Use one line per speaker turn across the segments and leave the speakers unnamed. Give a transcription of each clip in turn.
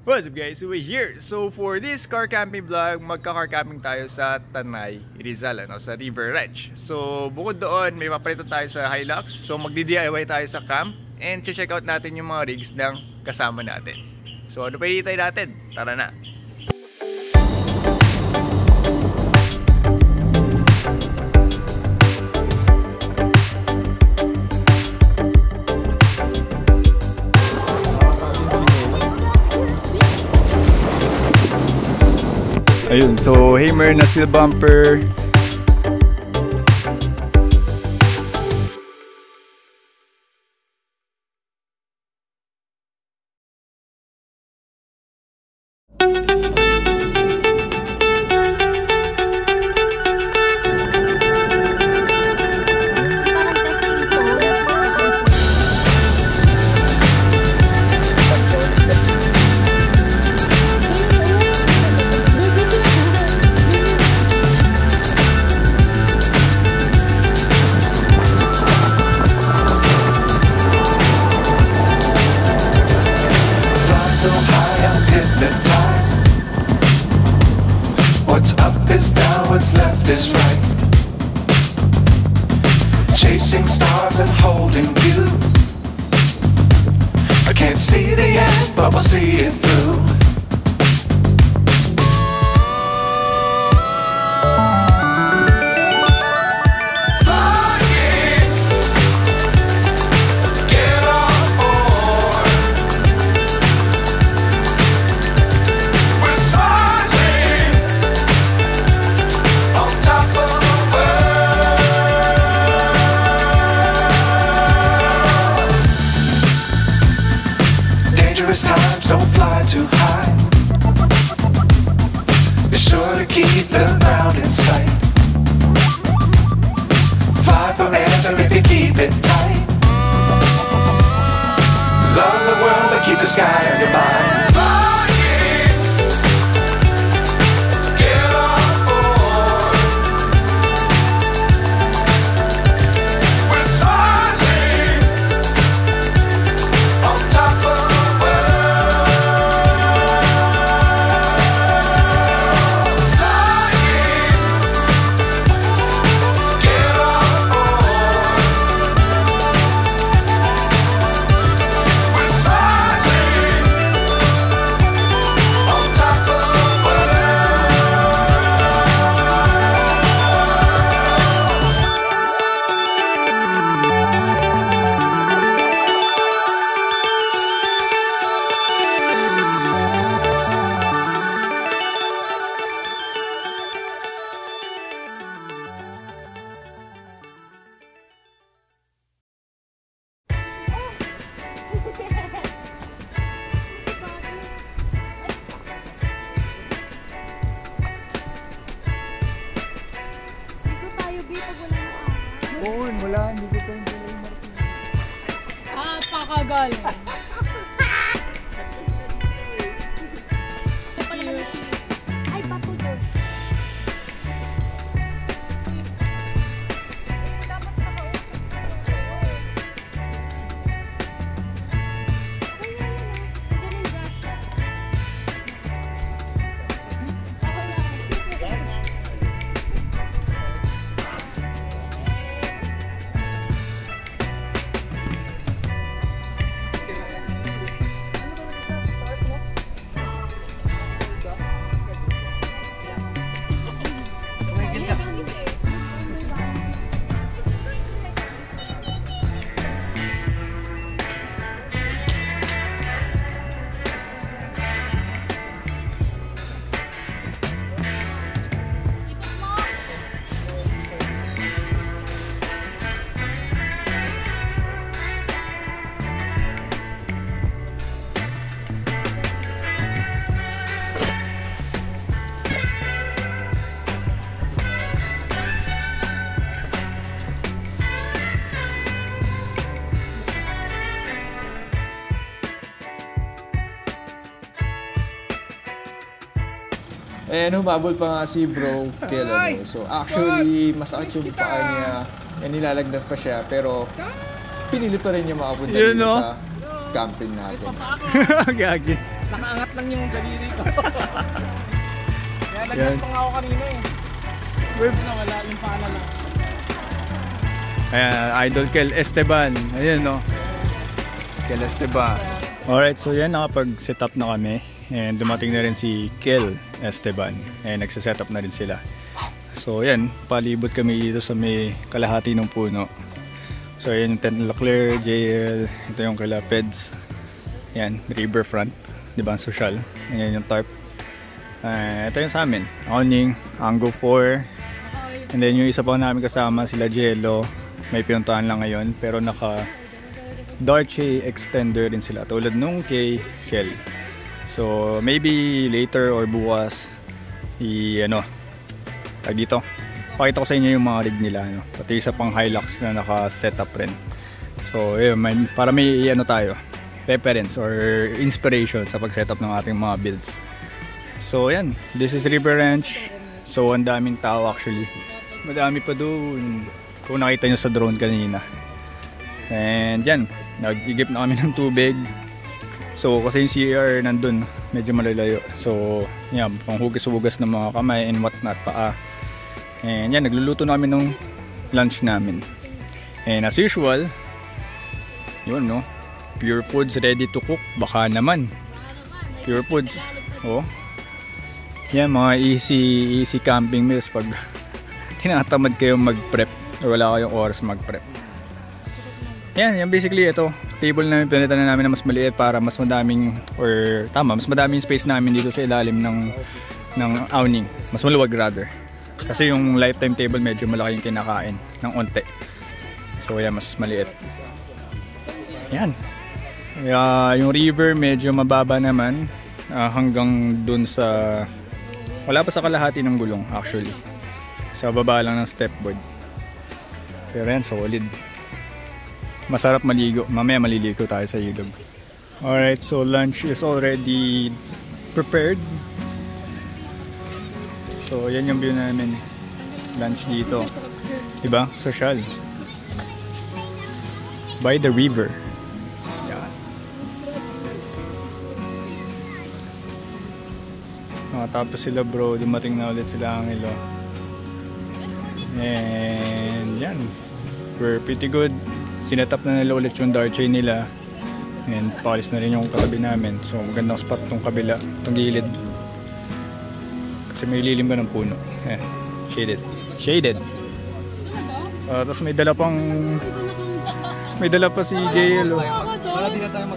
What's up guys, so we're here. So for this car camping vlog, magka-car camping tayo sa Tanay, Rizal, sa River Ranch. So bukod doon, may papalitan tayo sa Hilux. So magdi-DIY tayo sa camp and check out natin yung mga rigs ng kasama natin. So ano pa hinihintay natin? Tara na! Ayun, so hammer na steel bumper.
What's up is down, what's left is right. Chasing stars and holding you. I can't see the end, but we'll see it through. Times don't fly too high. Be sure to keep the ground in sight. Fly forever if you keep it tight. Love the world but keep the sky on your mind.
Oo, wala, hindi ko tayo
pakagaling. Ay, bato doon.
And humabol pa nga si bro kay ano. So actually, masakit yung paa niya. And nilalagnas pa siya. Pero pinilit pa rin niya makapunta dito sa camping natin.
Gagi. Nakaangat lang yung daliri ko. Kaya
Yan.
nagpang ako kanina eh. Wala yung pala lang.
Ayan, Idol Kel Esteban. Ayan, no? Kel Esteban. Alright, so yan, nakapag-set up na kami. And dumating na rin si Kel Esteban. And nagsa-set up na rin sila. So yan, palibot kami dito sa may kalahati ng puno. So yan yung tent nila Claire, JL, ito yung kila Peds. Yan, riverfront, di ba, social. Yan yung tarp. Ito yung sa amin, awning, Ango 4. And then yung isa pa namin kasama, sila Jello. May pinuntahan lang ngayon, pero naka Darche extender din sila, tulad nung kay Kel. So maybe later or bukas, dito pakita ko sa inyo yung mga rig nila, no? Pati isa pang Hilux na naka-setup rin. So para may tayo, reference or inspiration sa pag-setup ng ating mga builds. So yan, this is River Ranch. So ang daming tao actually. Madami pa doon. Kung nakita nyo sa drone kanina. And yan, nag-igip na kami ng tubig. So kasi yung CR nandun, medyo malalayo. So yan, panghugas-hugas ng mga kamay and whatnot, paa. And yan, nagluluto namin ng lunch namin. And as usual, yun, no, Pure Foods ready to cook. Baka naman Pure Foods, oh. Yan, mga easy camping meals pag tinatamad kayong mag-prep or wala kayong oras mag-prep. Yan basically ito. Table namin, pinalitan na namin na mas maliit para mas madaming, mas madaming space namin dito sa ilalim ng awning. Mas maluwag rather. Kasi yung lifetime table medyo malaki yung kinakain ng onte. So yan, mas maliit. Yan. Yung river medyo mababa naman, hanggang dun sa, wala pa sa kalahati ng gulong actually. Sa baba lang ng stepboard. Pero yan, solid. Masarap maligo. Mamaya maliligo tayo sa ilog. Alright, so lunch is already prepared. So yan yung view namin. Lunch dito. Diba? Social. By the river. Yan. Tapos sila bro, dumating na ulit sila Angelo. And yan. We're pretty good. Sinetap na nila ulit yung Darche nila. And palis na rin yung katabi namin. So magandang spot tong kabila, tong gilid. Kasi may lilim ka ng puno. Shaded. Tapos may dala pa si JL.
Para di na tayo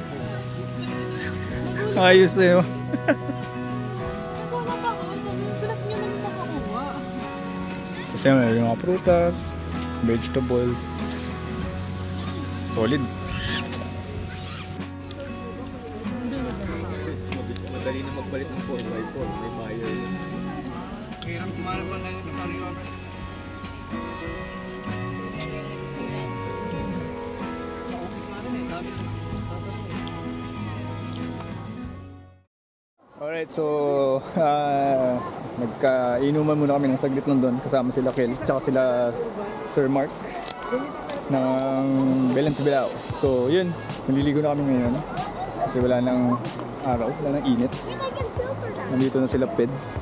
Ayos na yun. Tapos yung mga prutas, vegetable. Solid.
Madali na magbalit ng 4x4. May buyer. Kailang kumarap lang ngayon sa pariwa.
Alright, so nagkainuman muna kami ng saglit lang doon. Kasama sila Kel, tsaka sila Sir Mark ng Belens Bilao. So yun, naliligo na kami ngayon kasi wala nang araw, wala nang init. Nandito na sila Peds.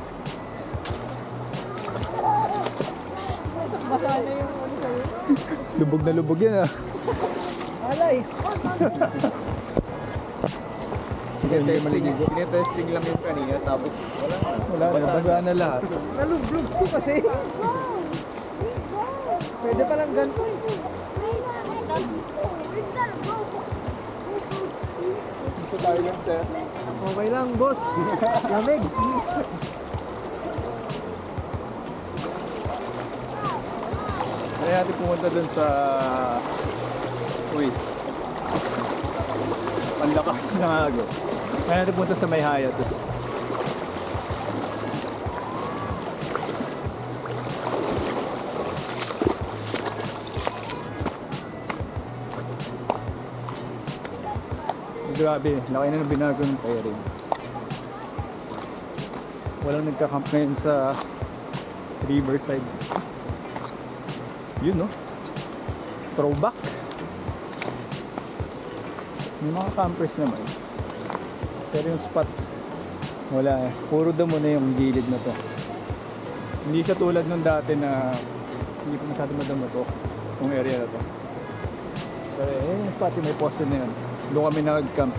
Lubog na lubog yan ah.
Alay!
Sige, hindi maligo.
Tinetesting lang yung kanina tapos
Wala na, basa na lahat.
nalublog ko kasi. Pwede palang ganito eh.
Gusto tayo lang sir.
Okay lang boss. Lamig.
Kaya natin pumunta dun sa panlakas ng agos. Kaya natin pumunta sa Mayhaya. Tapos grabe, laki na ng binago ng tiring. Walang nagka-camp ngayon sa Riverside. Yun no? Throwback. May mga campers naman. Pero yung spot, wala eh. Puro damo na yung gilid na to. Hindi siya tulad nung dati na hindi pa masyado madamo to, yung area na to. Pero yung spot yung may poste na yun. Doon kami nag-camp.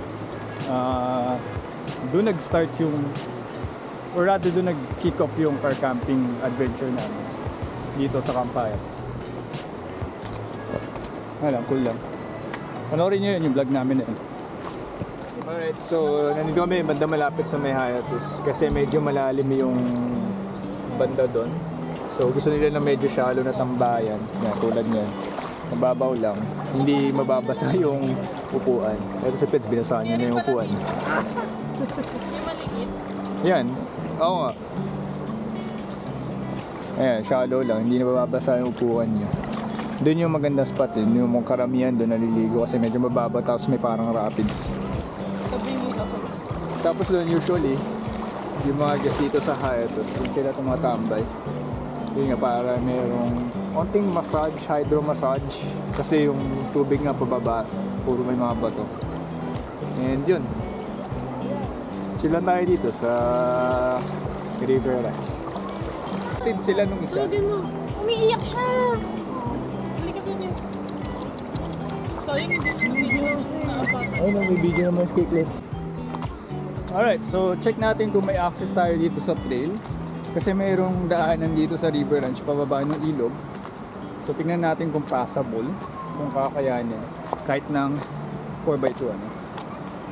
Doon nag-start yung, or rather doon nag-kick off yung car camping adventure namin dito sa Campaya. Alam, cool lang. Panoorin nyo yun, yung vlog namin na yun. Alright, so nandito kami banda malapit sa may hiatus kasi medyo malalim yung banda doon. So gusto nila na medyo shallow na tambayan. Yan, tulad nyan. Mababaw lang. Hindi mababasa yung upuan. Pero sa pets, binasahan nyo na yung upuan. Yan. Oo nga. Ayan, shallow lang. Hindi na mababasa yung upuan nyo. Doon yung maganda spot eh. Yung karamihan doon naliligo kasi medyo mababa tapos may parang rapids. Tapos doon usually yung mga guests dito sa hiatus, yung sila tumatambay. Yun nga, para merong konting massage, hydro massage kasi yung tubig nga pababa, puro may mga bato. And yun, sila tayo dito sa River Ranch. Tid sila nung isa.
Umiiyak siya. Halika doon yun. Sayang hindi video na
Ayun, may video naman sa clip. Alright, so check natin kung may access tayo dito sa trail. Kasi mayroong daanan dito sa River Ranch pababa ng ilog. So tingnan natin kung passable, kung kakayanin kahit ng 4x2 ano.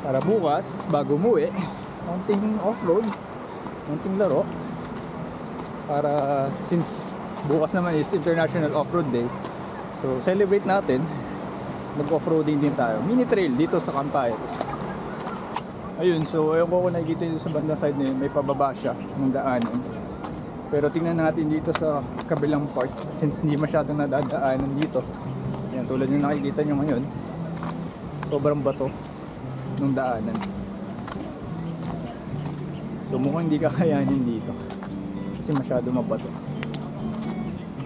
Para bukas, bago umuwi, konting off-road, konting laro. Para since bukas naman is International Off-Road Day, so celebrate natin, mag-off-roading din tayo. Mini trail dito sa Campayos. Ayun, so ayun ko kung nakikita dito sa bandang side na yun, may pababa siya ng daanan. Pero tingnan natin dito sa kabilang part, since hindi masyadong nadadaanan dito. Yan, tulad yung nakikita nyo ngayon, sobrang bato ng daanan. So mukhang hindi kakayanin dito kasi masyado mabato.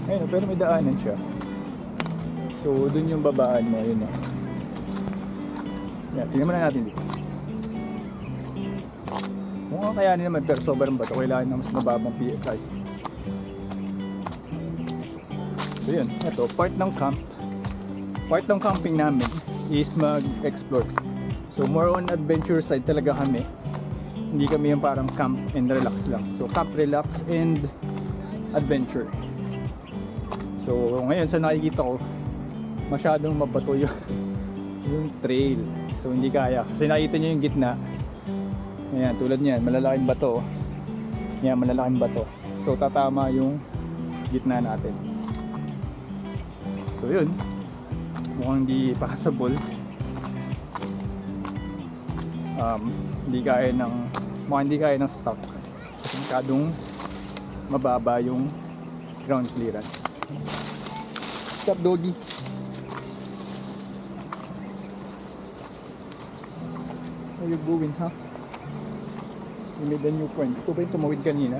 Ayun, pero may daanan siya. So dun yung babaan mo, yun eh. Yan, tingnan muna natin dito. Mukhang kayanin naman pero sobrang bato, kailangan na mas mababang PSI. So yun, ito, part ng camp. Part ng camping namin is mag-explore. So more on adventure side talaga kami. Hindi kami yung parang camp and relax lang. So camp, relax, and adventure. So ngayon sa nakikita ko, masyadong mabato yung trail. So hindi kaya. Kasi nakita nyo yung gitna. Ayan, tulad niyan, malalaking bato. Yan, malalaking bato. So tatama yung gitna natin. So yun, mukhang hindi passable. Hindi kaya ng stock. Kasi masyadong mababa yung ground clearance. What's up, doggy? What are you doing, huh? You made a new friend. Ito ba yung tumawid kanina?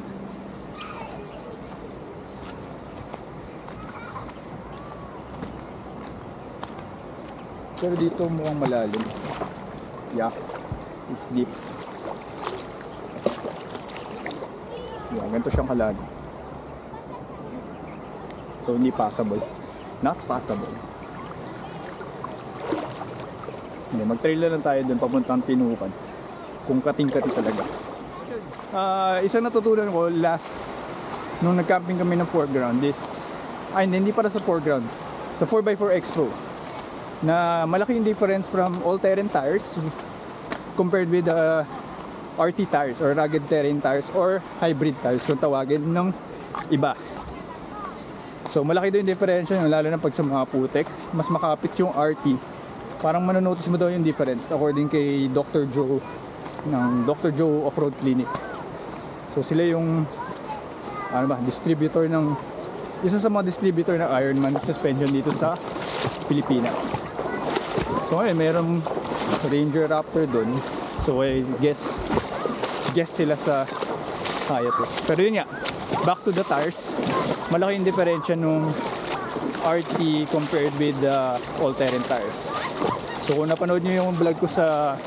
Pero dito mukhang malalim. Yeah, it's deep. Yeah, ganito siyang kalalim. So hindi passable. Not passable. Hindi, mag-trail lang tayo dun papuntang Tinukan. Kung kating-kati talaga. Isang natutunan ko last nung nag-camping kami ng foreground is hindi para sa foreground, sa 4x4 Expo, na malaki yung difference from all-terrain tires compared with RT tires or rugged terrain tires or hybrid tires kung tawagin ng iba. So malaki doon yung difference yun, lalo na pag sa mga putek, mas makapit yung RT. Parang manonotice mo daw yung difference according kay Dr. Joe ng Dr. Joe Off-Road Clinic. So sila yung distributor ng isa sa mga distributor ng Ironman suspension dito sa Pilipinas. So ngayon mayroong Ranger Raptor doon. So I guess sila sa hiatus. Pero yun nga, back to the tires. Malaki yung diferensya nung RT compared with all-terrain tires. So kung napanood nyo yung vlog ko sa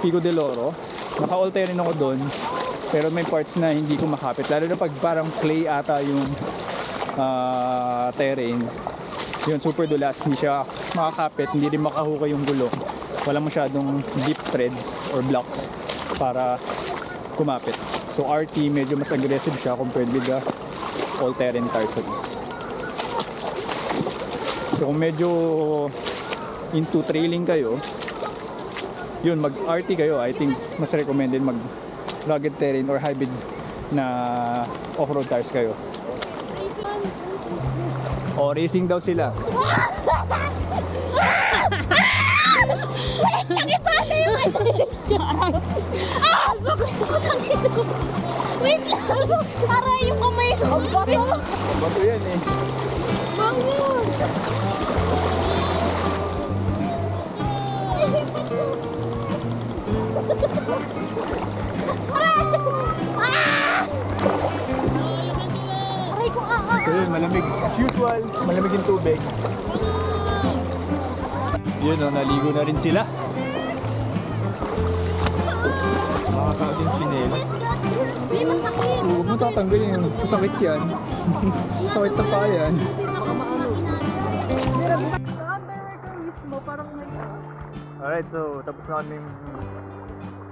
Pico del Oro, Naka-all-terrain ako doon. Pero may parts na hindi ko makapit. Lalo na pag parang clay ata yung terrain. Yun, super dulas. Hindi siya makakapit. Hindi rin makahukay yung gulong. Wala masyadong deep threads or blocks para kumapit. So RT medyo mas aggressive siya compared with the all-terrain tires. So kung medyo into trailing kayo, yun, mag RT kayo. I think mas recommended mag rugged terrain or hybrid na off-road tires kayo. O, racing daw sila.
Nakipasa yung aray! Ah! Sakit ko! Wait lang! Aray yung kamay ko!
Bato yan eh.
Bangon! Aray ko!
So yun, malamig. As usual, malamig yung tubig. Yun o, naligo na rin sila. Nakakatawa din chinelas.
Hindi masakit!
Huwag mo tatanggalin yun. Masakit yan. Masakit sa payan. Alright, so tapos na kami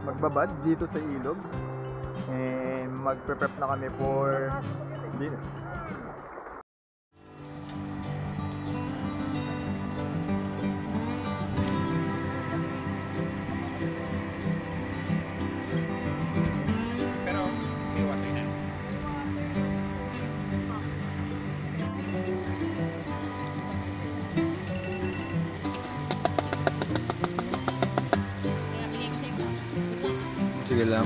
magbabad dito sa ilog. And magpe-prep na kami for dinner. Sige lang.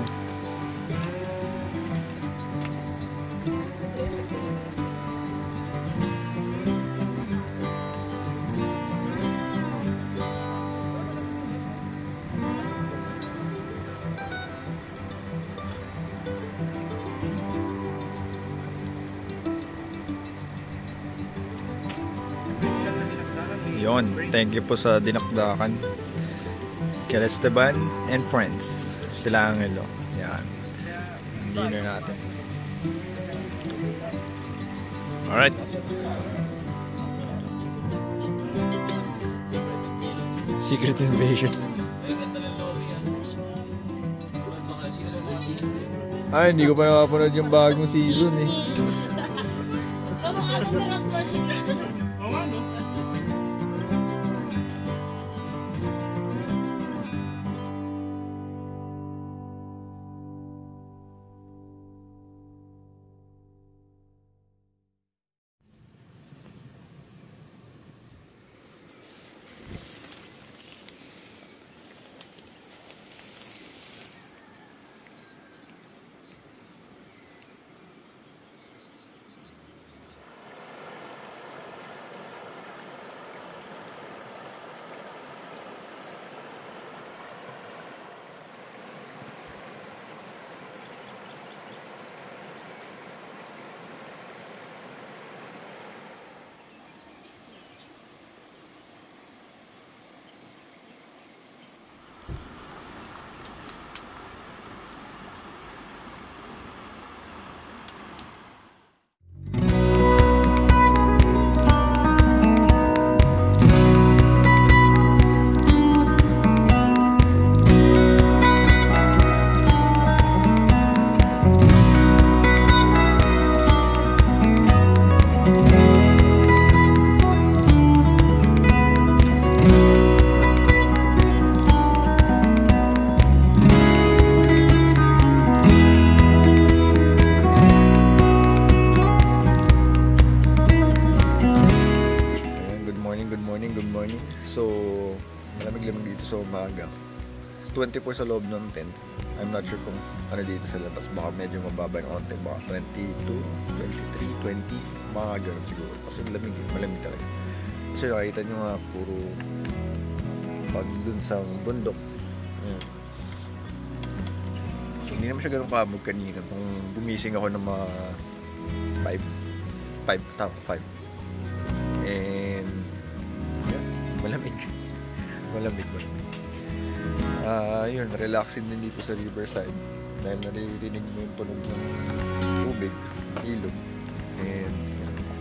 Yon, thank you po sa dinakdakan. Kila Esteban and friends. Sila ang ilo. Yan. Dinner natin. Alright. Secret Invasion. Ay, hindi ko pa nakapanood yung bagong season eh. Good morning. So, malamig-lamig dito sa umaga. 24 sa loob ng tent. I'm not sure kung ano dito sa labas. Baka medyo mababa ng konti. Baka 22, 23, 20. Mga ganun siguro. Kasi malamig talaga. Kasi nakita nyo nga puro pag dun sa bundok. Ayan. So, hindi naman siya ganun kabog kanina. Kung gumising ako ng mga 5. And yeah, malamig. Yun, relaxing din dito sa riverside dahil naririnig mo yung tunog ng tubig, ilog, and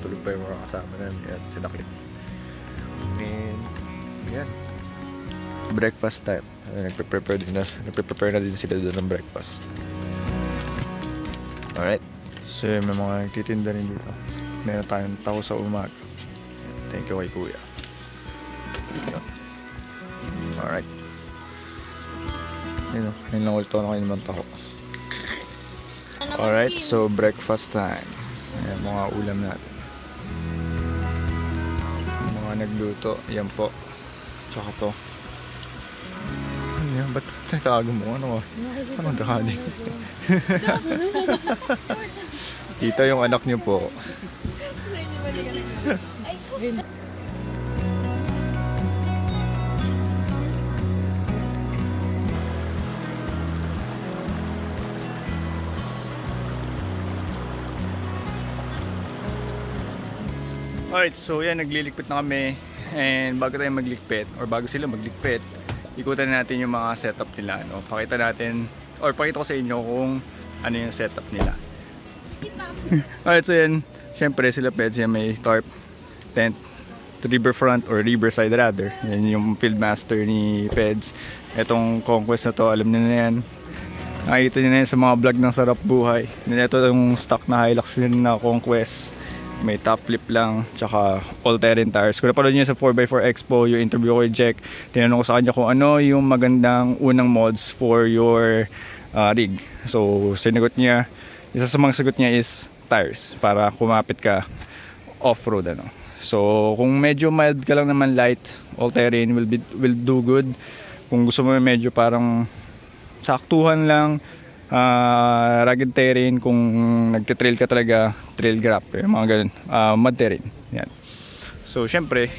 tulog pa yung mga kasama namin at sinakit. And yan, breakfast time. Nagpe-prepare na din sila doon ng breakfast. Alright, so may mga nagtitinda rin dito. Meron tayong tao sa umaga. Thank you kay kuya. Alright, yun lang ulit ako nakain naman taho. Alright, so breakfast time. Ayan, mga ulam natin. Mga nagluto, yan po. Tsaka to. Ano yan? Ba't nagkakago mo? Ano? Anong dakali? Dito yung anak niyo po. Alright, so yan, nagliligpit na kami. And bago tayo magligpit, or bago sila magligpit, ikutan natin yung mga setup nila. No? Pakita natin, or pakita ko sa inyo kung ano yung setup nila. Alright, so yan, syempre sila Peds yan may tarp, tent, riverfront or riverside rather. Yan yung field master ni Peds. Etong conquest na to, alam niyo na yan. Nakikita niyo na yan sa mga vlog ng Sarap Buhay. And ito yung stock na Hilux na conquest. May top flip lang, tsaka all-terrain tires. Kung napanood niyo sa 4x4 Expo, yung interview ko kay Jack, tinanong ko sa kanya kung ano yung magandang unang mods for your rig. So, sinagot niya, isa sa mga sagot niya is tires, para kumapit ka off-road. Ano. So, kung medyo mild ka lang naman, light, all-terrain will do good. Kung gusto mo medyo parang saktuhan lang, rugged terrain, kung nagte-trail ka talaga, trail grapper, mga ganun, mud terrain, yan. So syempre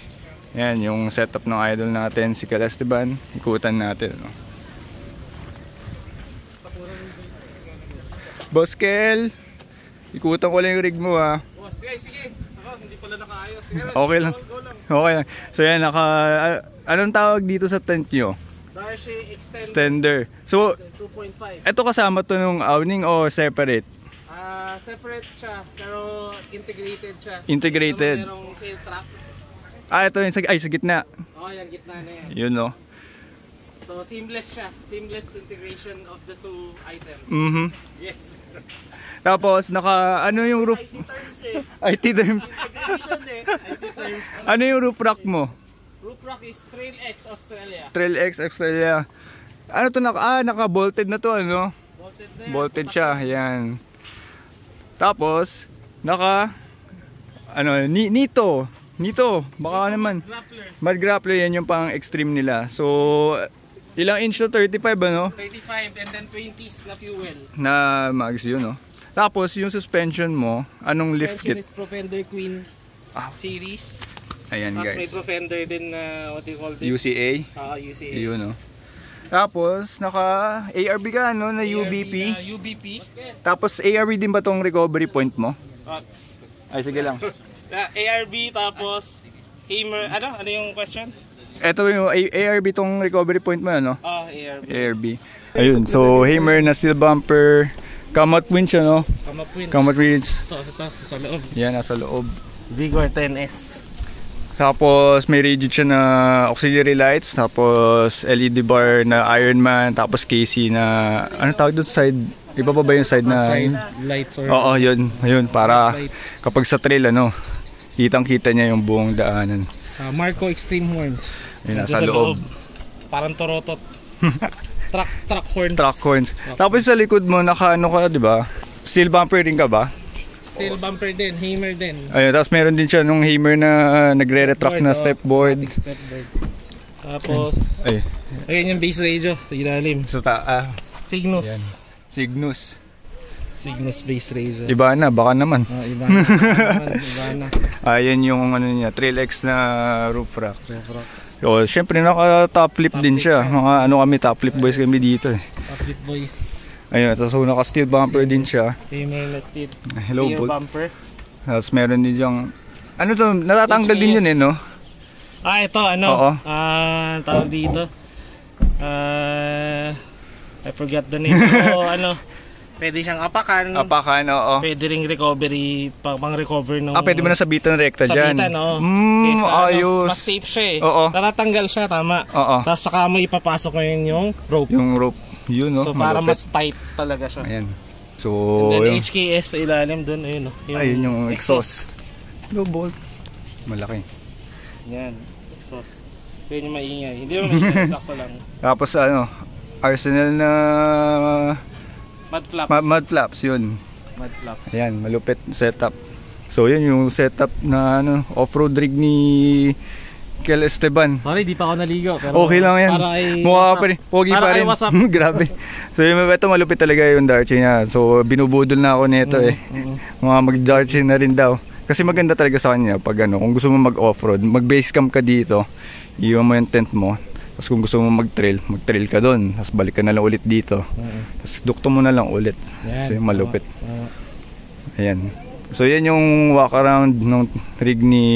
yan yung setup ng idol natin, si Kel Esteban. Ikutan natin, no? Boss Kel, ikutan ko lang yung rig mo, ha.
Boss, sige. Ako, hindi pala nakaayos.
Okay lang. Okay lang. So yan, anong tawag dito sa tent nyo?
Darcy
Extender. So
2.5.
ito kasama to nung awning o separate?
Separate siya, pero integrated siya.
Integrated.
Merong sail track.
Ito yung sa gitna.
Oo, yung gitna na yan.
Yun, no?
So seamless siya. Seamless integration of the two items. Yes.
Tapos ano yung roof? IT terms. Ano yung roof rack mo?
Roof rack is Trail X Australia.
Trail X Australia. Ano to, naka-bolted na to, ano?
Bolted na yan.
Bolted siya, yan. Tapos, Nito, baka naman.
Grappler.
Mud grappler, yan yung pang extreme nila. So, ilang inch to? 35, ano?
35 and then 20s na fuel.
Na mags yun, no? Tapos, yung suspension mo, anong lift kit?
Suspension is Profender Queen series.
Ayan,
Tapos
guys.
may Profender din na, what do you call this?
UCA.
UCA.
Yun, no? Tapos, ARB ka, no? Na UBP.
UBP.
Tapos, ARB din ba tong recovery point mo? Ay, sige lang.
ARB tapos Hammer, ano yung question?
Ito yung ARB tong recovery point mo, no?
ARB.
ARB. Ayun, so Hammer na steel bumper, come-out winch, no? Come-out winch.
Ito, sa loob.
Yan, nasa loob.
Vigor 10S.
Tapos may rigid siya na auxiliary lights, tapos LED bar na Ironman, tapos KC na, ano tawag doon side? Iba pa ba yung side na?
Side lights or...
Oo, yun, para kapag sa trail, ano, kitang-kita niya yung buong daanan.
Marco Extreme Horns.
Yun, nasa loob.
Parang torotot. Truck horns.
Truck horns. Tapos sa likod mo, naka-ano ka, di ba? Steel bumper rin ka ba?
Steel bumper din, Hammer din.
Ayun, tapos meron din siya nung Hammer na nagre-retract na stepboard.
Tapos, ayun yung base radio sa ilalim.
So,
Cygnus.
Cygnus
base radio.
Iba na, baka naman.
Iba na.
Ayun yung ano niya, Trail X na roof rack. So, syempre naka-top flip din siya. Mga ano kami, top flip boys kami dito.
Top flip boys.
Ayun, so naka-steel bumper din siya.
Hammer na steel.
Hello,
steel bumper.
Tapos meron din diyang, ano to, natatanggal din yun, no?
Ito,
Oo.
tawag dito.
I forgot the name. So, ano, pwede siyang apakan.
Apakan, oo.
Pwede ring recovery, pang-recover ng...
Pwede mo na sabitan rekta dyan.
Sabitan, oo.
Kesa, ayos.
Mas safe siya eh.
Oo.
Natatanggal siya, tama.
Oo.
Tapos saka mo ipapasok ngayon yung rope.
Yung rope. Yun, no?
So, para
malupit.
mas tight talaga siya.
Ayan. So,
And then
yung,
HKS sa ilalim dun, ayun, no?
ayun yung exhaust. Low bolt. Malaki.
Yan, exhaust. Yun yung maingay. Hindi mo maingay, sakto lang.
Tapos ano, Arsenal na
Mud flaps.
mud flaps, yun.
Mud flaps.
Ayan, malupit setup. So yun yung setup na ano, off-road rig ni Kel Esteban.
Sorry, di pa ako naligo. Pero
Okay lang yan.
Para ay
Mukha pa rin. Pogi
para
pa
ay
rin.
WhatsApp.
Grabe. So ito malupit talaga yung Darche niya. So binubudol na ako nito eh. Mga mag-Darche na rin daw. Kasi maganda talaga sa kanya pag ano, kung gusto mo mag-off-road, mag-base camp ka dito, iwan mo yung tent mo. Tapos kung gusto mo mag-trail ka doon. Tapos balik ka na lang ulit dito. Tapos dukto mo na lang ulit. Kasi malupit. Ayan. So yan yung walk around ng rig ni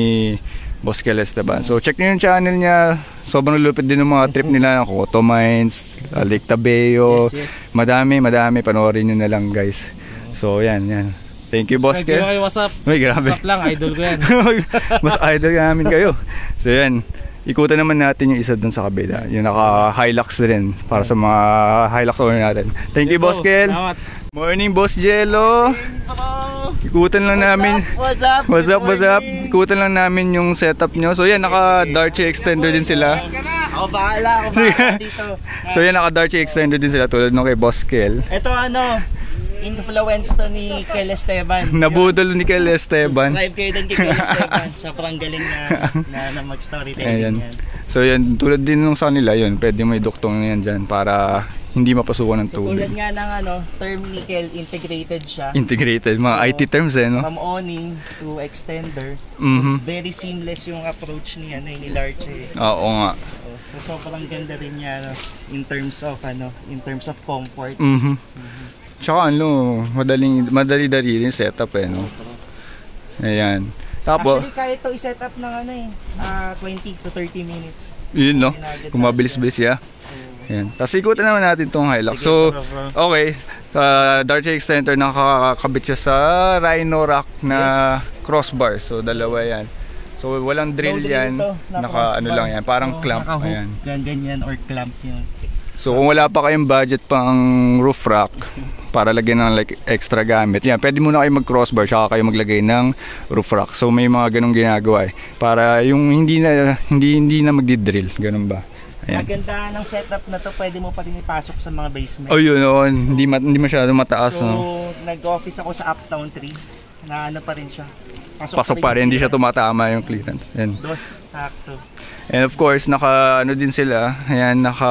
Boss Kel Esteban. So check nyo yung channel niya. Sobrang lupit din ng mga trip nila. Coto Mines, Lake Tabeo.
Yes.
Madami. Panoorin nyo na lang guys. So yan. Thank you, Boss Kel.
Okay, what's up?
Uy, grabe.
What's up lang, idol ko yan.
Mas idol namin kayo. So yan. Ikutan naman natin yung isa dun sa kabila. Yung naka Hilux rin. Para sa mga Hilux owner natin. Thank you, Boss Kel.
Salamat.
Morning, Boss Jello. Ikutan lang namin. What's up? Ikutan lang namin yung setup nyo. So yan, naka Darche extender din sila.
Ako bahala dito.
So yan, naka Darche extender din sila tulad nung kay Boss Kel.
Ito ano, influence to ni Kel Esteban.
Nabudol ni Kel Esteban.
Subscribe kayo din kay Kel Esteban. Sobrang galing na mag-storytelling yan.
So yan, tulad din nung sa nila yun, pwede mo iduktong yan dyan para hindi mapasukan ng
So
tubig.
tulad nga ng ano, term ni Kel, integrated siya.
Integrated, mga IT terms eh, no?
From awning to extender. Very seamless yung approach ni Darche.
Oo nga.
So sobrang ganda rin niya in terms of comfort.
Tsaka ano, madali-dali rin setup eh, no? Ayan. Tapos,
Actually, kaya ito i-set up ng 20 to 30 minutes.
yun no, kung mabilis-bilis siya. Ayan. Tapos ikutan naman natin tong Hilux. So, okay, Darche extender nakakabit siya sa Rhino Rack na crossbar. So, dalawa yan. So, walang drill yan. Naka ano lang yan, parang clamp. Ayan.
Ganyan or clamp yun.
So kung wala pa kayong budget pang roof rack para lagyan ng like extra gamit, yan, pwede muna kayo mag crossbar tsaka kayo maglagay ng roof rack. So may mga ganong ginagawa eh, para yung hindi na magdi-drill, ganun ba? Ayan.
Maganda ng setup na to, pwede mo pa rin ipasok sa mga basement.
Oh yun, hindi masyado mataas.
So
no?
nag-office ako sa Uptown 3 na ano pa rin siya.
Pasok pa rin, hindi siya tumatama yung clearance. Ayan.
Dos, sakto.
And of course, naka ano din sila. Ayan, naka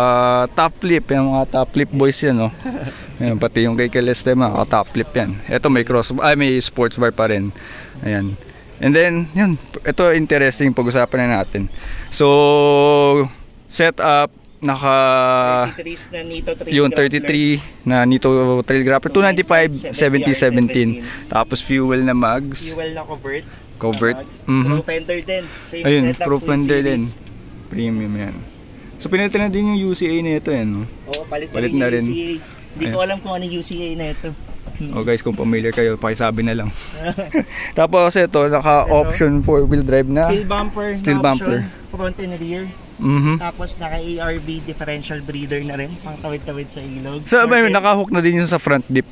top lip, yung mga top lip boys yan, no. Ayan, pati yung kay Kel Esteban, naka top lip yan. Ito may sports bar pa rin. Ayan. And then, yun, ito interesting pag-usapan na natin. So, setup naka
33 na Nito Trail
yung
Grappler.
33 na Nito Trail Grappler 295 70-17. Tapos fuel na mags.
Fuel na
Covert.
Pro fender din. Same
Ayun,
setup,
Pro
full
fender din.
series.
Premium yan. So pinalitan na din yung UCA nito yan, no?
Oo, palit
Palit
na
na rin.
UCA. Hindi ko alam kung ano yung UCA na ito.
Oh guys, kung familiar kayo, pakisabi na lang. Tapos ito, naka-option 4-wheel drive na.
Steel bumper. Front and rear. Tapos naka ARB differential breather na rin. Pang tawid-tawid sa ilog.
So may naka-hook na din yung sa front dip.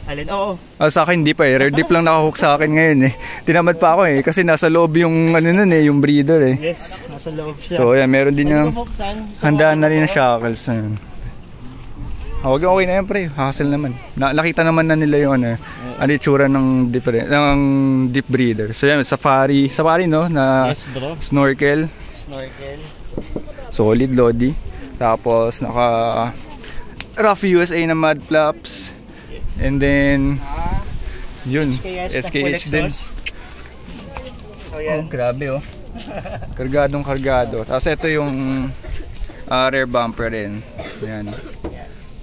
Alin? Oo.
Sa akin hindi pa eh. Rear dip lang naka-hook sa akin ngayon eh. Tinamad pa ako eh. Kasi nasa loob yung ano nun eh, yung breather eh.
Yes, nasa loob siya.
So yan, meron din yung handaan na rin na shackles. Okay na yan pre, hassle naman. Nakita naman na nila yung ano itsura ng deep breather. So yan, safari no, na
yes, bro.
Snorkel. Solid Lodi. Tapos naka Rough USA na mud flaps. Yes. And then yun, SKH din. So yan. Grabe oh. Kargadong. Tapos ito yung rear bumper din. Yan.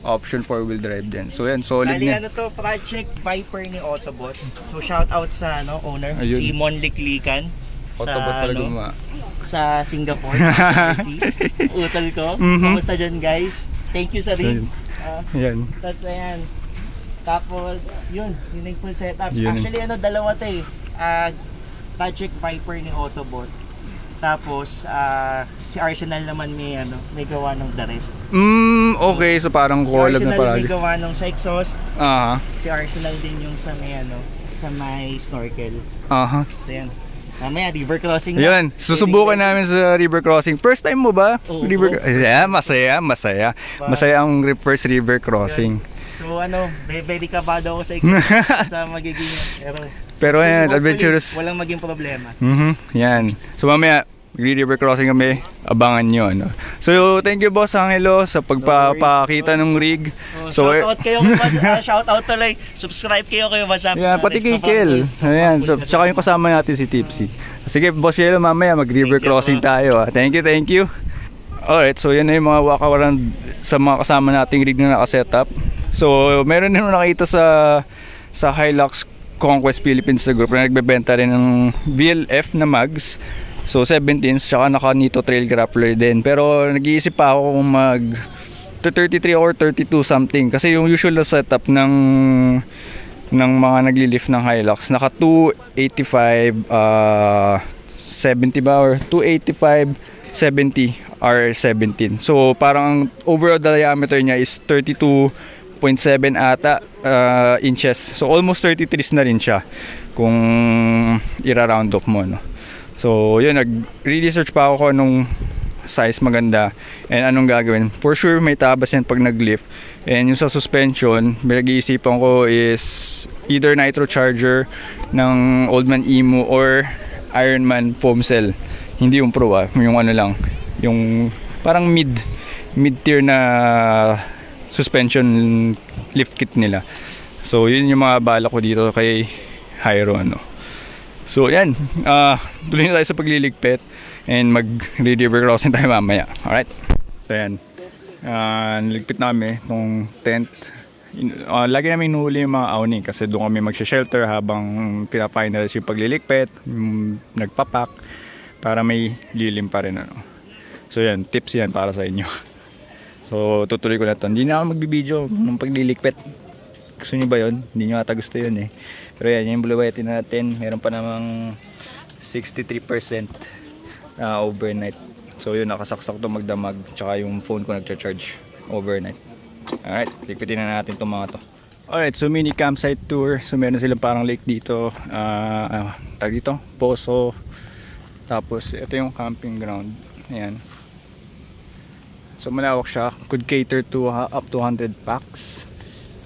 Option 4-wheel drive din. So yan, solid
na.
na.
To, Project Viper ni Autobot. So shout out sa owner,
ayun.
si Mon Liklikan.
Autobot talaga
sa Singapore. Utol ko. Kamusta dyan guys? Thank you sa rin.
Yan.
Tapos ayan. Tapos, yun yung full setup.
Yun.
Actually, dalawa to eh. Project Viper ni Autobot. Tapos, si Arsenal naman may gawa ng The Rest.
Okay. So parang
Si
collab na
Arsenal
parang.
may gawa ng sa exhaust.
Aha.
Si Arsenal din yung sa may snorkel.
Aha.
So yan. Mamaya, river crossing na.
Yun, susubukan namin sa river crossing. First time mo ba?
Oo.
Yeah, masaya. Masaya ang first river crossing.
So very kabado ako sa sa magiging
Pero yan,
hopefully,
adventurous.
walang maging problema.
Yan. So mamaya, river crossing kami. Abangan nyo. So thank you Boss Angelo sa pagpapakita ng rig. So
Shoutout kayo kay Boss. Shoutout tuloy. Subscribe kayo kay Boss.
yeah, pati kay Kel. Ayan, so, tsaka yung kasama natin si Tipsy. Sige, Boss Yelo, mamaya mag-river crossing tayo. Thank you. Alright, so yan na yung mga walk-around sa mga kasama nating rig na nakasetup. So, meron din nakita sa Hilux Conquest Philippines na group na nagbebenta rin ng VLF na mags. So, 17s, tsaka naka Nito Trail Grappler din. Pero, nag-iisip pa ako kung mag 33 or 32 something. Kasi yung usual na setup ng mga nagli-lift ng Hilux, naka 285 70 ba or 285 70 R17. So parang overall diameter niya is 32.7 ata inches. So almost 33 na rin siya kung ira-round off mo, no. So yun, nag-research pa ako nung size maganda and anong gagawin. For sure may tabas yan pag nag-lift. And yung sa suspension, pinag-iisipan ko is either nitro charger ng Oldman Emu or Ironman foam cell. Hindi yung pro yung lang, yung parang mid-tier na suspension lift kit nila. So yun yung mga bala ko dito kay Hyro, So yan, tuloy na tayo sa pagliligpit and mag-river crossing tayo mamaya. Alright, so yan, niligpit na kami itong tent. Lagi namin inuhuli yung mga awning kasi doon kami magsha-shelter habang pina-finalize yung pagliligpit, nagpapak para may lilim pa rin, So yan, tips yan para sa inyo. So tutuloy ko na ito. Hindi na ako magbibideo ng pagliligpit. Gusto nyo ba yun? Hindi nyo ata gusto yun eh. Pero yan, yung buluwete natin, meron pa namang 63% overnight. So yun, nakasaksak to magdamag. Tsaka yung phone ko nagcha-charge overnight. Alright, ligpitin na natin itong mga to. Alright, so mini campsite tour. So meron silang parang lake dito, tag dito, Poso. Tapos ito yung camping ground. Ayan. So malawak siya, could cater to up to 100 packs.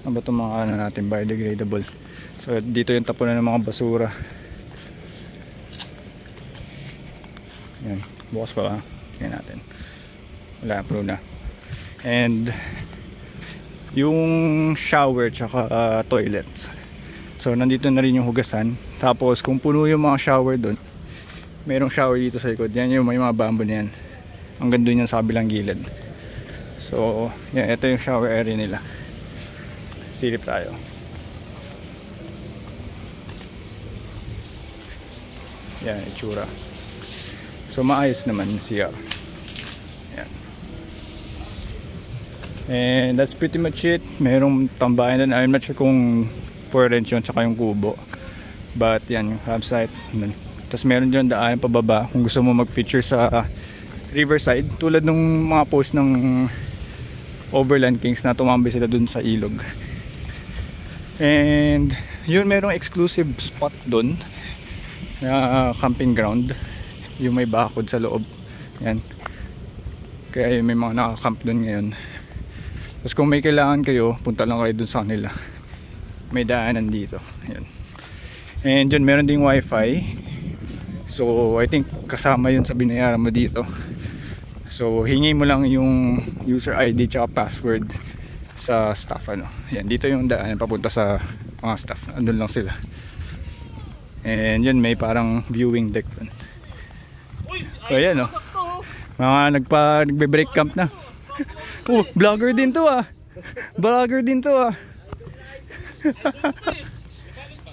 Ano ba itong mga natin, biodegradable. So dito yung tapunan ng mga basura. Ayan, bukas pa ba? Tingnan natin. Wala, pro na. And yung shower tsaka toilets. So nandito na rin yung hugasan. Tapos kung puno yung mga shower doon, mayroong shower dito sa likod. Yan yung may mga bamboo na yan. Hanggang doon yan sa kabilang gilid. So yan, ito yung shower area nila. Silip tayo. Yan, itsura. So maayos naman siya. Yan. And that's pretty much it. Merong tambayan doon. I'm not sure kung for rent yun tsaka yung kubo. But yan, yung campsite. Tapos meron dyan daan pababa kung gusto mo mag-picture sa riverside. Tulad nung mga post ng Overland Kings na tumambay sila dun sa ilog. And yun, merong exclusive spot dun na camping ground. Yung may bakod sa loob. Yan. Kaya may mga nakakamp dun ngayon. Tapos kung may kailangan kayo, punta lang kayo dun sa kanila. May daanan dito. Yan. And yun, meron ding wifi. So I think kasama yun sa binayaran mo dito. So hingi mo lang yung user ID tsaka password sa staff, Yan, dito yung daan papunta sa mga staff. Andun lang sila. And yun, may parang viewing deck dun. So yan, mga nagbe-break camp na. Oh, vlogger din to Vlogger din to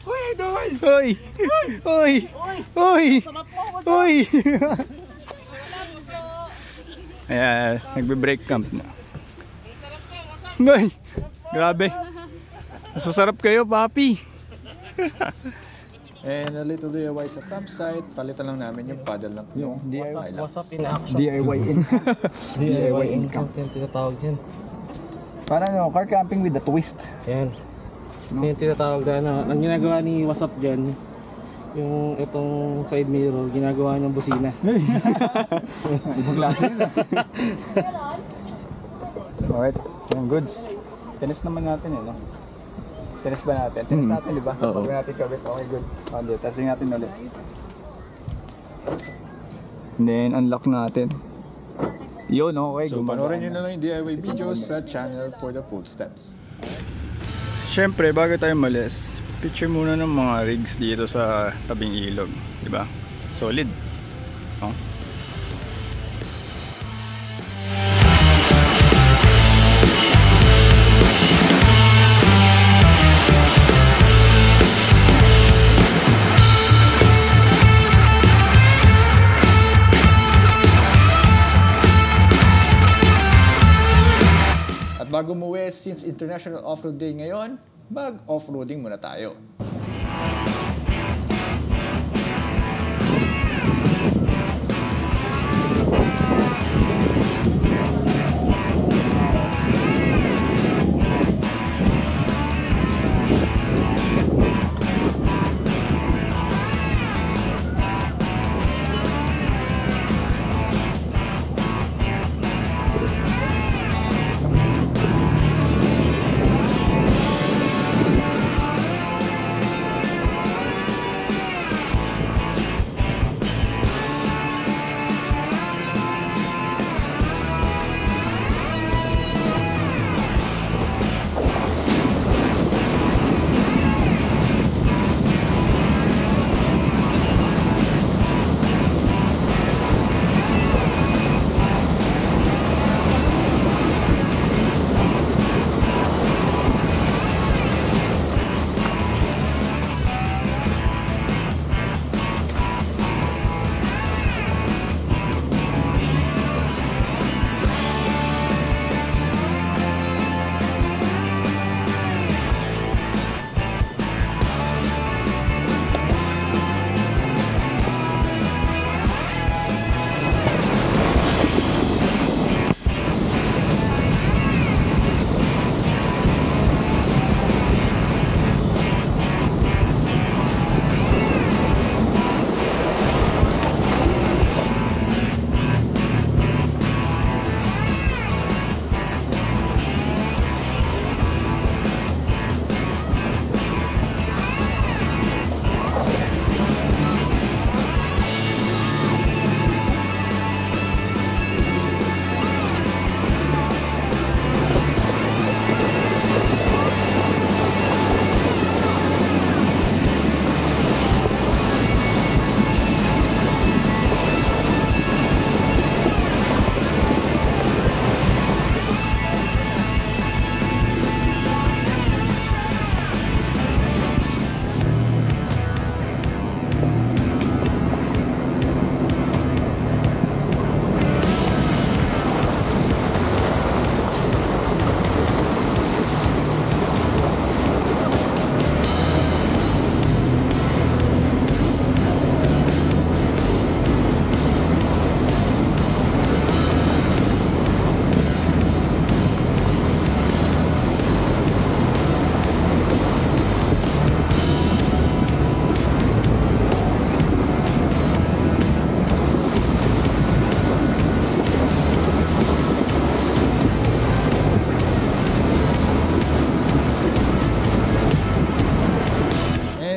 Hoy, idol! Hoy! Hoy! Hoy! Hoy! Ayan, nagbe-break camp na. Nay, grabe. Mas masarap kayo, papi.
And a little DIY sa campsite, palitan lang namin yung paddle ng yung
What's up in action?
DIY in
DIY in camp yung tinatawag dyan.
Parang no, car camping with a twist.
Yan. Yung tinatawag na ano. Ang ginagawa ni What's up dyan, yung itong side mirror, ginagawa niyang busina.
Ibang klase yun. Alright, yung goods. Tinis naman natin eh, no? Tinis ba natin? Tinis natin, di ba? Oo. Pag natin kabit, okay, good. Okay, testing natin ulit. And then, unlock natin. Yun, okay. So, panoorin nyo na lang yung DIY videos sa channel for the full steps. Siyempre, bago tayo malis, picture muna ng mga rigs dito sa tabing ilog. Di ba? Solid. Oh. Bago umuwi, since International Off-Road Day ngayon, mag-off-roading muna tayo.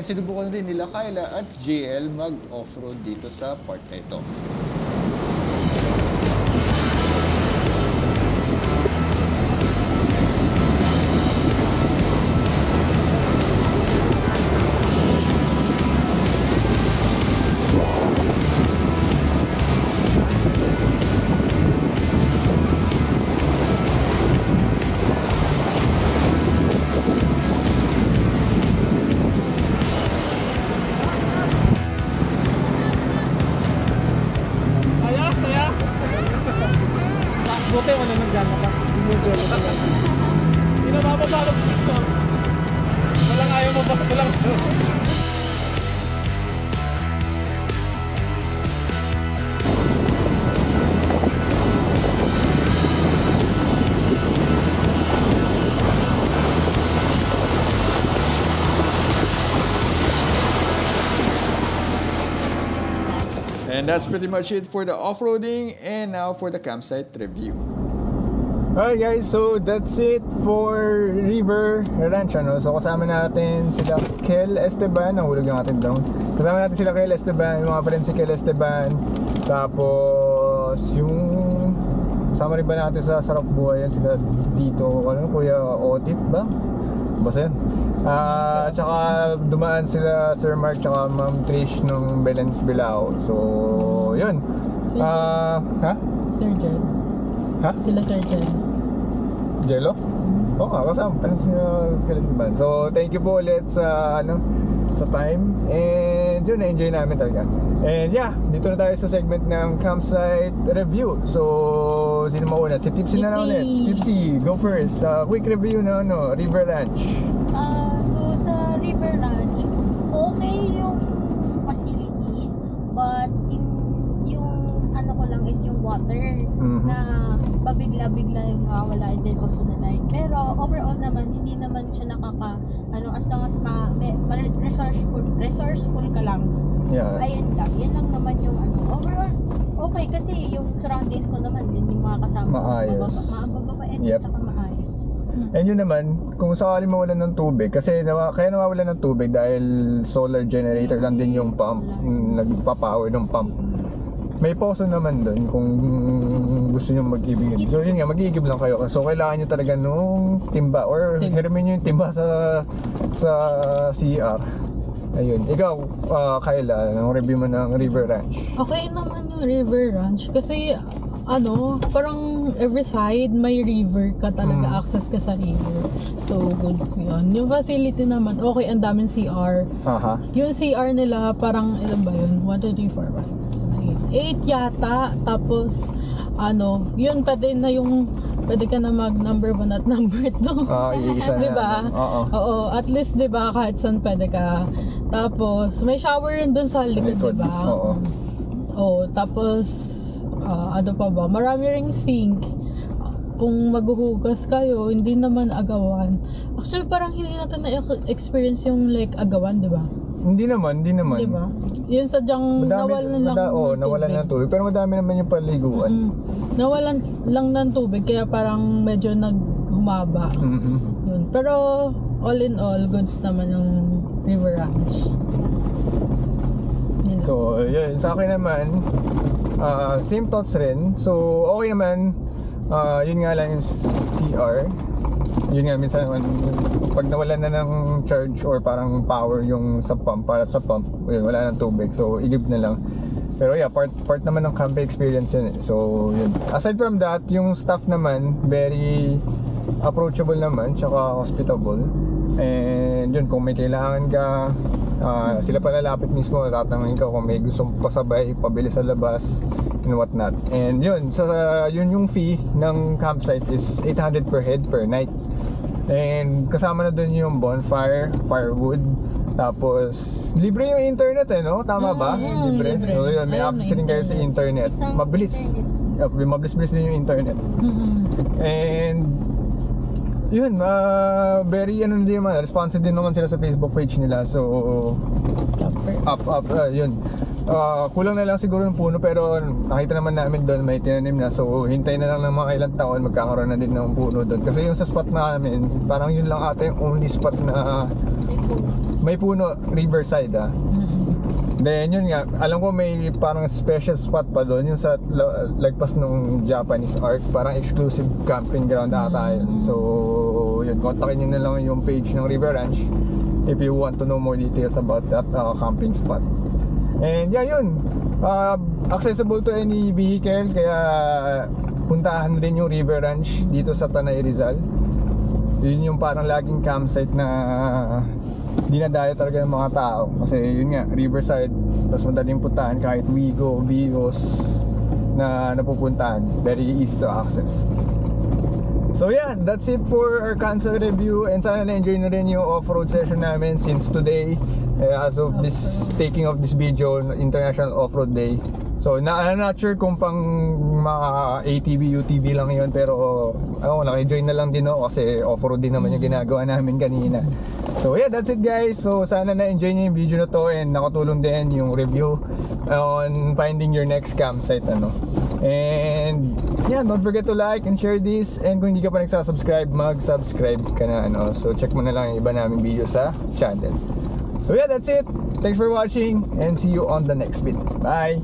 Sinubukan rin nila Kyla at JL mag-off-road dito sa part na ito. And that's pretty much it for the off-roading, and now for the campsite review. Alright guys, so that's it for River Ranch. So kasama natin sila Kel Esteban, nahulog yung ating drone. Kasama natin sila Kel Esteban, yung mga friends si Kel Esteban. Tapos yung kasama rin ba natin sa Sarap Buhay yan, sila Tito, Kuya Otit ba? Basta yan. Tsaka dumaan sila Sir Mark tsaka Ma'am Trish ng Belens Bilao. So yun.
Sir Jen.
Ha?
Sila Sir Jen.
Jello? Oo nga, kasama pa rin sila Esteban. So thank you po ulit sa sa time. And yun, na-enjoy namin talaga. And yeah, dito na tayo sa segment ng campsite review. So sino mauna? Si Tipsy na ulit. Tipsy, go first. Quick review na River Ranch.
So sa River Ranch, okay yung facilities, but yung ano ko lang is yung water na pabigla-bigla yung nakawala, and then also the light. Pero overall naman, hindi naman siya as long as resourceful ka lang.
Yeah.
Ayan lang. Yan lang naman yung overall okay, kasi yung surroundings ko naman din yung mga kasama.
Maayos.
Mababait
Yep.
at maayos.
And yun naman, kung sakali mawalan ng tubig, kasi kaya nawawalan ng tubig dahil solar generator lang din yung pump, nagpapower ng pump. May poso naman doon kung gusto nyo mag-ibig. So yun nga, mag-iigib lang kayo. So kailangan nyo talaga nung timba or hiramin nyo yung timba sa CR. Ayun. Ikaw, Kayla, anong review mo ng River Ranch?
Okay naman yung River Ranch kasi parang every side may river ka talaga, access ka sa river. So, goods yun. Yung facility naman, okay, ang daming CR. Yung CR nila, parang, ilan ba yun? 1, 2, 3, 4, 5, 8 yata. Tapos, yun pwede ka na mag number 1 at number 2.
Iisa na.
Diba? Oo, at least, diba, kahit saan pwede ka. Tapos, may shower rin dun sa likod, diba? Oo, tapos, ano pa ba? Marami ring sink. Kung maghuhugas kayo, hindi naman agawan. Actually, parang hindi natin na-experience yung like agawan, di ba?
Hindi naman.
Di ba? Yun sadyang nawalan lang
ng tubig. Pero madami naman yung paliguan.
Nawalan lang ng tubig, kaya parang medyo naghumaba. Yun. Pero all in all, goods naman yung River Ranch.
So, yun. Sa akin naman, same thoughts rin. So, okay naman. Yun nga lang yung CR. Yun nga, minsan pag nawalan na ng charge or parang power yung sa pump, para sa pump, yun, wala ng tubig. So, igib na lang. Pero yeah, part naman ng camping experience yun. So, yun. Aside from that, yung staff naman, very approachable naman, tsaka hospitable. And yun, kung may kailangan ka, sila pa lalapit mismo, tatanungin ka kung may gustong pasabay, pabili sa labas, and what not. And yun, yun yung fee ng campsite is 800 per head per night. And kasama na dun yung bonfire, firewood, tapos libre yung internet no? Tama ba? Libre. So yun, may access rin kayo sa internet. Mabilis din yung internet. And yun, very responsive din naman sila sa Facebook page nila. So yun. Kulang na lang siguro yung puno, pero nakita naman namin doon may tinanim na. So hintay na lang ng mga ilang taon, magkakaroon na din ng puno doon. Kasi yung sa spot namin, parang yun lang ata yung only spot na may puno, Riverside. Then yun nga, alam ko may parang special spot pa doon, yung sa lagpas ng Japanese Ark, parang exclusive camping ground ata yun. So yun, kontakin nyo na lang yung page ng River Ranch if you want to know more details about that camping spot. And yeah, yun, accessible to any vehicle, kaya puntahan rin yung River Ranch dito sa Tanay Rizal. Yun yung parang laging campsite na dinadayo talaga ng mga tao, kasi yun nga, Riverside, tapos madaling puntahan kahit Wigo, Vigos na napupuntahan, very easy to access. So yeah, that's it for our Kansas review, and sana na-enjoy na rin yung off-road session namin since today, as of this taking of this video, International Off-Road Day. So I'm not sure kung pang mga ATV, UTV lang yun, pero naka-enjoy na lang din ako kasi off-road din naman yung ginagawa namin kanina. So yeah, that's it guys. So sana na-enjoy nyo yung video na to, and nakatulong din yung review on finding your next campsite. And yeah, don't forget to like and share this, and kung hindi ka pa nagsasubscribe, mag-subscribe ka na. So check mo na lang yung iba naming video sa channel. So yeah, that's it. Thanks for watching, and see you on the next video. Bye!